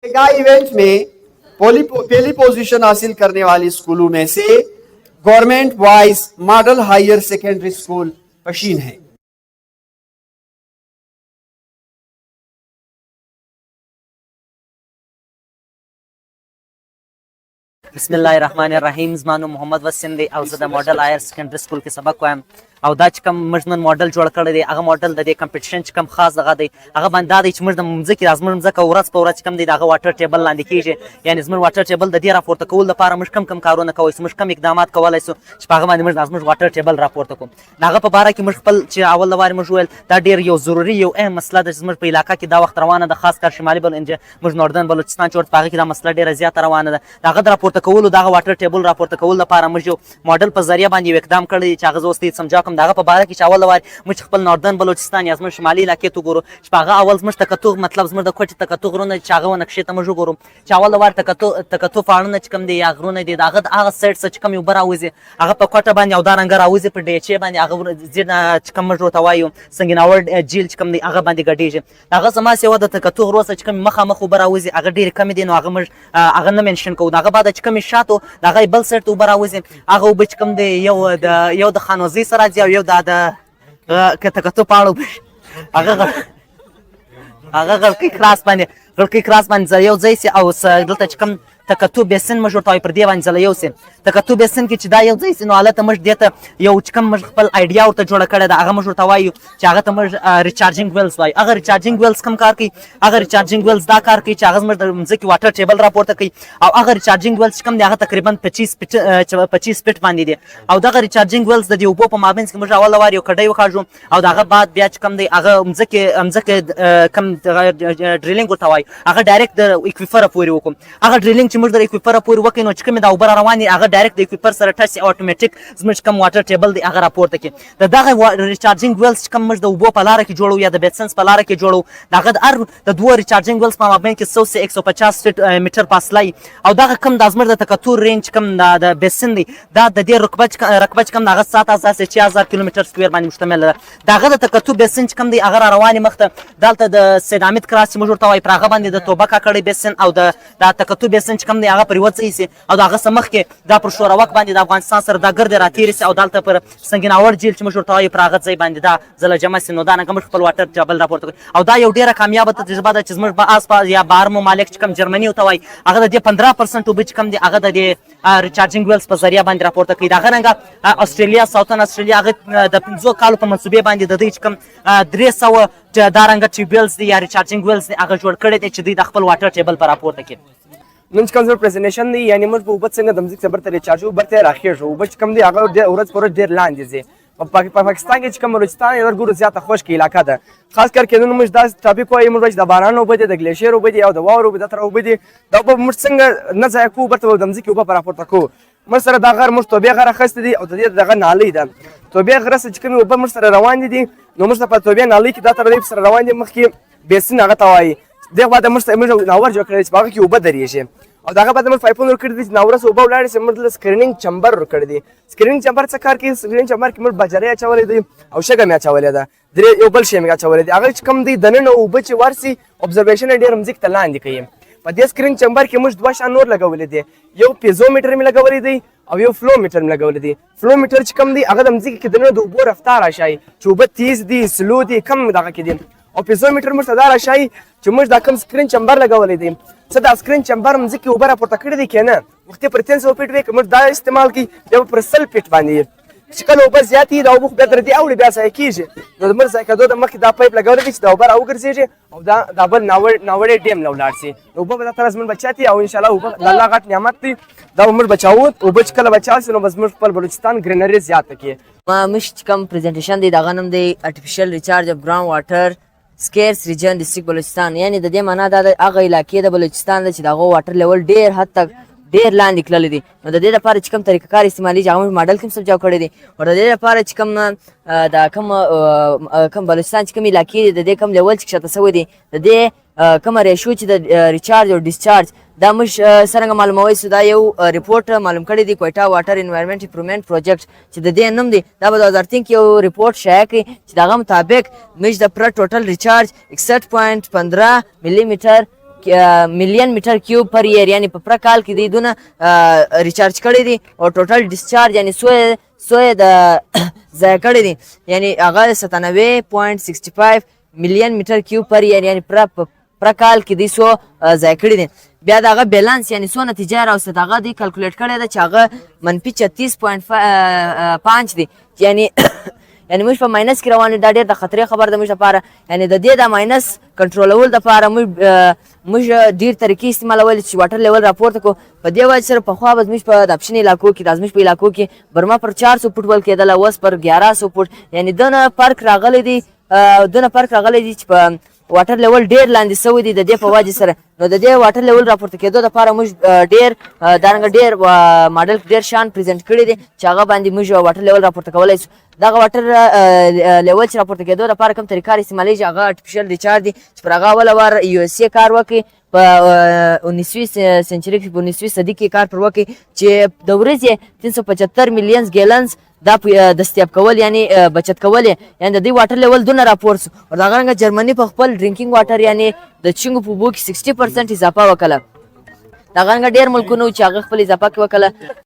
इवेंट में पहली पोजीशन हासिल करने वाली स्कूलों में से government boys model higher secondary school Pishin है। बिस्मिल्लाहिर्रहमानिर्रहीम। ज़मानो मोहम्मद वसीम दी او زه د ماډل هایر سیکنډري سکول کې سبق وایم او دا چې کوم موږ نن ماډل جوړ کړی دی هغه ماډل د دې کمپټیشن چې کوم خاص دغه دی هغه باندې دا دی چې موږ د مځکې زموږ مځکه ورځ په ورځ کوم دی د هغه واټر ټیبل لاندې کېږي، یعنې زموږ واټر ټیبل د دې راپورته کولو لپاره موږ کوم کارونه کولی شو، موږ کوم اقدامات کولی شو چې په هغه باندې موږ زموږ واټر ټیبل راپورته کړو. د هغه په باره کې موږ خپل چې اول وارې موږ وویل دا ډېر یو ضروري یو اهم مسله ده چې زموږ په علاقه کې دا وخت روانه ده، خاص کر شمالي موږ نوردن بلوچستان چې ورته په هغه کې دا مسله ډېره زیاته روانه ده. د هغه د راپورته کولو دغه واټر ټیبل راپورته کولو لپاره موږ یو ماډل په ذریعه باندې یو اقدام کړی دی چې هغه زه اوس دې سمجا کوم. د هغه په باره کې چې اول وارې موږ خپل نوردن بلوچستان یا زموږ شمالي علاقې ته وګورو چې په هغه اول زموږ تکتو مطلب زموږ د کوټې تکتو غرونه چې هغه نقشې ته موږ وګورو چې اول وارې تکتو فاړونه چې کوم دی یا غرونه دي د هغه هغه سایډ څخه چې کوم یو اوبه راوځي هغه په کوټه باندې او دا رنګه راوځي په ډیچې باندې هغه چې کوم موږ ورته وایو سنګناور جیل چې کوم دی هغه باندې ګډېږي. هغه زما سیوا د تکتو غرو څخه چې کوم مخامخ اوبه راوځي هغه ډېرې کمې دي، نو هغه موږ هغه نه منشن کوو. د هغه بعد چې کومې شاتو د هغه بل سایډ ته اوبه راوځي هغه اوبه چې کوم دی یو د خانوزۍ سره راځي او یو د تکتو پاړو هغه غړکۍ کراس باندې یو ځای سي او دلته چې کوم تکتو بیسن موږ ورته وایو پر دې باندې ځله یو سي تکتو بیسن کې چې دا یو ځای سي نو هلته موږ دې ته یو چې کوم موږ خپل آیډیا ورته جوړه کړې ده هغه موږ ورته وایو چې هغه ته موږ ریچارجینګ ویلز وایو. هغه ریچارجینګ ویلز کوم کار کوي؟ هغه ریچارجینګ ویلز دا کار کوي چې هغه زموږ د مځکې واټر ټیبل راپورته کوي او هغه ریچارجینګ ویلز چې کوم دی هغه تقریبا 25 فټ باندې دی او دغه ریچارجینګ ویلز د دې اوبو په مابینځ کې موږ اول وار یو کډۍ وکاږو او د هغه بعد بیا چې کوم دی هغه مځکې کوم ډریلینګ ورته وایو هغه ډایرکټ د اکویفره پورې وکړو. هغه ډریلینګ چې موږ د اکویفره پورې وکړو نو چې کومې دا اوبه را روانې هغه ډایرکټ د اکویفر سره ټچ شي اټومیټیک زموږ کوم واټر ټیبل دی هغه راپورته کړي. د دغه ریچارجینګ ویلز چې کوم موږ د اوبو په لاره کې جوړو یا د بیسنس په لاره کې جوړو د هغه د دوه ریچارجینګ ویلز په مابین کې 100 سے 150 فټ میټر فاصله او دغه کوم د زموږ د تکتور رینج کوم د بیسن دی دا د دې رقبه چې کوم هغه 7000 سے 6000 کیلومتر سکوير باندې مشتمل ده. دغه د تکتور بیسن چې کوم دی هغه روانې مخته دلته د سیدامت کراس چې موږ ورته وایو پر هغه باندې د توبه کاکړی بیسن او د تکتور بیسن چې کوم دی هغه پر یوه ځای سي او د هغه څخه مخکې دا پر شوروک باندې د افغانستان سره دا ګردې راتېرې سي او دلته پر سنګناور جیل چې موږ ورته وایو پر هغه ځای باندې دا ځله جمع سي نو دا نګه موږ خپل واټر ټیبل راپورته کوي او دا یو ډېره کامیابه تجربه ده چې زموږ په آسپاس یا بهر ممالک چې کوم جرمني ورته وایي هغه د دې 15% اوبه چې کوم دي هغه د دې ریچارجینګ ویلز په ذریعه باندې راپورته کوي. د هغه رنګه استرالیا ساوتن استرالیا هغه د 5 کالو په منصوبې باندې د دوی چې کوم 300 دا رنګه ټیوبویلز دي یا ریچارجینګ ویلز دي هغه جوړ کړی دی چې دوی د خپل واټر ټیبل په راپورته کوي. نن چې کوم زموږ پریزنټیشن دی یعنې موږ به اوبه څنګه د مځکې څخه برته ریچارج اوبه برته راخېږو اوبه چې کوم دی هغه ورځ په ورځ ډېر لاندې ځي. په پاکستان کې چې کوم بلوچستان یې ګورو زیاته خشکه علاقه ده خاص کر کېدونه موږ دا ټاپک وایو موږ د باران اوبه دي د ګلیشیر اوبه دي او د واورو اوبه د تر اوبه دي دا اوبه موږ څنګه نه ضایع کوو برته د مځکې اوبه په راپورته کوو. موږ سره دا غر موږ توبې غر اخیستی دي او د دې دغه نالۍ ده توبې غره چې کومې اوبه موږ سره روانې دي نو موږ په توبې نالۍ کې دا تر دې سره روان دي مخکې بیسن هغه ته وایي دغه بعد موږ ناور جوړ کړی چې هغه کې اوبه درېږي او دغه بعد موږ پایپونه ورکړي دي چې ناورس اوبه ولاړې شي موږ دلته سکرینینګ چمبر ورکړی دی. سکرینینګ چمبر څه کار کوي؟ سکرینینګ چمبر کې موږ بجرۍ اچولی دی او شګه مې اچولې ده یو بل شی مې اچولی دی هغه چې کوم دی دننه اوبه چې ورسي ابزرویشن یې ډېر مځکې ته لاندې کوي. په دې سکرینینګ چمبر کې موږ دوه شیان نور لګولی دی یو پیزومیټر مې لګولی دی او یو فلو میټر مې لګولی دی. فلو میټر چې کوم دی هغه د مځکې کې دننه د اوبو رفتار راښایي چې اوبه تیز دي سلو دي کم دغه کې دي او پیزومیټر موږ ته دا راښایي چې موږ دا کوم سکرین چمبر لګولی دی څه دا سکرین چمبر مځکې اوبه راپورته کړي دي که نه وختې پر 300 فټ وي که موږ دا استعمال کړي بیا پر 100 فټ باندې چې کله اوبه زیاتې وي دا اوبه خو بیا تر دې اوړي بیا ضایع کېږي نو د موږ ضایع کېدو د مخکې دا پایپ لګولی دی چې دا اوبه راوګرځېږي او دا بل ناوړی ډیم نه ولاړ شي اوبه به دا طرز زموږ بچاتي او انشاءالله اوبه د الله غټ نعمت دی دا به موږ بچاوو اوبه چې کله بچا شي نو به زموږ خپل بلوچستان ګرینري زیاته کړي. موږ چې کوم پریزنټیشن دی دغه نوم دی ارټیفیشل ریچارج اف ګراوند واټر سکیرس ریجن ډسټرکټ بلوچستان یعنې د دې معنا دا د هغه علاقې د بلوچستان ده چې د هغو واټر لیول ډېر حد تک ډېر لاندې تللی دی نو د دې لپاره چې کوم طریقه کار استعمالېږي هغه موږ ماډل کې هم سبجاو کړی دی او د دې لپاره چې کوم د کوم بلوچستان چې کوم علاقې دي د دې کوم لیول چې کښته شوی دی د دې کومه ریشو چې د ریچارج او ډسچارج دا موږ څرنګه معلوموی سو دا یو ریپورټ معلوم کړی دی کویټا واټر انوایرمنټ امپروومنټ پروجیکټ چې د دې نوم دی دا به 2003 کې یو ریپورټ شایع کړي چې د هغه مطابق موږ د پر ټوټل ریچارج 61.15 ملي میټر ملین میټر کیوب پر ایر یعنی په پوره کال کې دوی دونه ریچارج کړی دي او ټوټل ډسچارج یعنی سوی د ضایع کړی دي یعنی هغه 97.65 ملین میټر کیوب پر ایر یعنی پوره کال کې دوی سو ضایع کړی دي. بیا د هغه بیلانس یعنی څو نتیجه راوستد هغه دوی کلکولیټ کړی ده چې هغه -36.5 دی یعنی یعنی موږ په ماینس کې روان یو. دا ډېر د خطرې خبر ده موږ لپاره یعنی د دې د ماینس کنټرولول دپاره موږ ډېر طریقې استعمالولې چې واټر لیول راپورته کړو. په دې وجه سره پخوا به زموږ په د اپشن علاقو کې د زموږ په علاقو کې برما پر 400 فوټ ول کېدله اوس پر 1100 فوټ یعنی دونه فرق راغلی دی چې په واټر لیول ډېر لاندې سوی دی د دې په وجه سره. نو د دې واټر لیول راپورته کېدو دپاره موږ ډېر دارنګه ډېر ماډل ډېر شان پریزنټ کړي دي چې هغه باندې موږ واټر لیول راپورته کولی شو. دغه واټر لیول چې راپورته کېدو دپاره کوم طریقه استعمالیږي هغه ارټیفیشل ریچارج دی چې پر هغه اوله وار یو اس ای کار وکړي په 19وي سنچري کې په 19وي صدي کې کار پر وکړي چې د ورځې 375 میلیون ګیلنز دا دستیاب کول یعنی بچت کول یعنی د دې واټر لیول دونه راپور سو. او دغه رنګه جرمني په خپل ډرینکینګ واټر یعنی د چینګو په اوبو کې 60% اضافه وکړه. دغه رنګه ډېر ملکونه چې هغه خپل اضافه وکړه